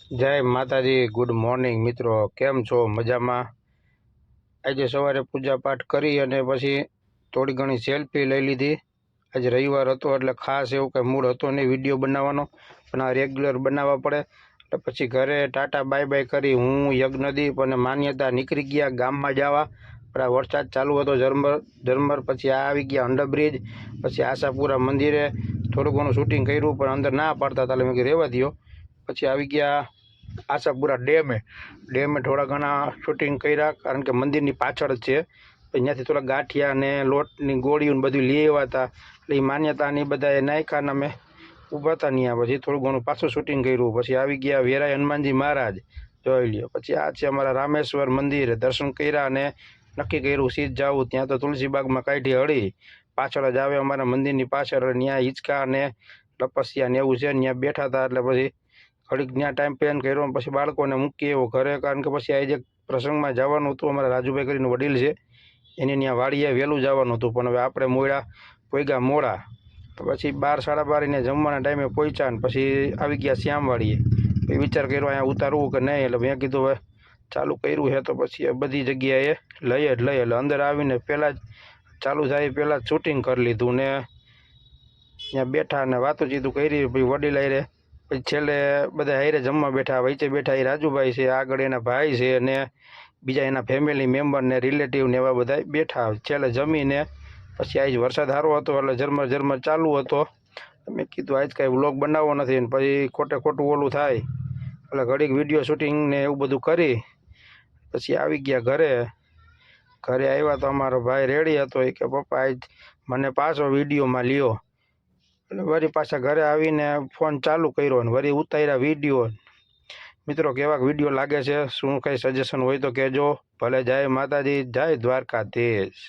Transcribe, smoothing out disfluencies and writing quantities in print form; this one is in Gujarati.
જય માતાજી, ગુડ મોર્નિંગ મિત્રો, કેમ છો? મજામાં? આજે સવારે પૂજા પાઠ કરી અને પછી થોડી ઘણી સેલ્ફી લઈ લીધી. આજે રવિવાર હતો એટલે ખાસ એવું કંઈ મૂડ હતો નહીં વિડીયો બનાવવાનો, પણ આ રેગ્યુલર બનાવવા પડે. એટલે પછી ઘરે ટાટા બાય બાય કરી હું યજ્ઞદીપ અને માન્યતા નીકળી ગયા ગામમાં જવા. પણ આ વરસાદ ચાલુ હતો ઝરમર. પછી આ આવી ગયા અંડરબ્રિજ, પછી આશાપુરા મંદિરે થોડું ઘણું શૂટિંગ કર્યું, પણ અંદર ના પાડતા હતા એટલે મેં કીધું રહેવા દો. પછી આવી ગયા આશાપુરા ડેમે થોડા ઘણા શૂટિંગ કર્યા, કારણ કે મંદિરની પાછળ જ છે. અહીંયાથી થોડા ગાંઠિયા અને લોટની ગોળીઓ બધું લઈ આવ્યા હતા, એટલે એ માન્યતાની બધા એ નાખ્યા ને અમે ઊભા હતા ત્યાં. પછી થોડું ઘણું પાછું શૂટિંગ કર્યું. પછી આવી ગયા વેરાય હનુમાનજી મહારાજ, જોઈ લ્યો. પછી આ છે અમારા રામેશ્વર મંદિર, દર્શન કર્યા અને નક્કી કર્યું સીધ જવું. ત્યાં તો તુલસીબાગમાં કાઢી હળી પાછળ જ આવે અમારા મંદિરની પાછળ. ત્યાં હિંચકા અને તપસ્યા ને એવું છે, ત્યાં બેઠા હતા. એટલે પછી ઘડીક ત્યાં ટાઈમ સ્પેન્ડ કર્યો. પછી બાળકોને મૂકી આવ્યો ઘરે, કારણ કે પછી આજે પ્રસંગમાં જવાનું હતું. અમારા રાજુભાઈ કરીને વડીલ છે, એને ત્યાં વાડીએ વહેલું જવાનું હતું, પણ હવે આપણે પોઈગા મોડા. તો પછી 12 સાડા 12 ને જમવાના ટાઈમે પહોંચ્યા ને પછી આવી ગયા શ્યામવાડીએ. પછી વિચાર કર્યો અહીંયા ઉતારવું કે નહીં, એટલે મેં કીધું હવે ચાલુ કર્યું છે તો પછી બધી જગ્યાએ લઈએ એટલે અંદર આવીને પહેલાં જ ચાલુ થાય પહેલાં જ શૂટિંગ કરી લીધું ને ત્યાં બેઠા અને વાતોચીતું કરી. પછી વડીલ હારે પછી છેલ્લે બધા હારે જમવા બેઠા. વચ્ચે બેઠા એ રાજુભાઈ છે, આગળ એના ભાઈ છે અને બીજા એના ફેમિલી મેમ્બર ને રિલેટિવ ને એવા બધા બેઠા. છેલ્લે જમીને પછી આજ વરસાદ સારો હતો એટલે ઝરમર ચાલુ હતો. મેં કીધું આજ કાંઈ વ્લોગ બનાવવો નથી ને પછી ખોટું ઓલું થાય, એટલે ઘડીક વિડીયો શૂટિંગ ને એવું બધું કરી પછી આવી ગયા ઘરે આવ્યા તો અમારો ભાઈ રેડી હતો. એ કે પપ્પા આજ મને પાછો વિડીયોમાં લ્યો. એટલે વળી પાછા ઘરે આવીને ફોન ચાલુ કર્યો ને વળી ઉતાર્યા વિડીયો. મિત્રો, કેવા વિડીયો લાગે છે, શું કંઈ સજેશન હોય તો કહેજો. ભલે. જય માતાજી, જય દ્વારકાધીશ.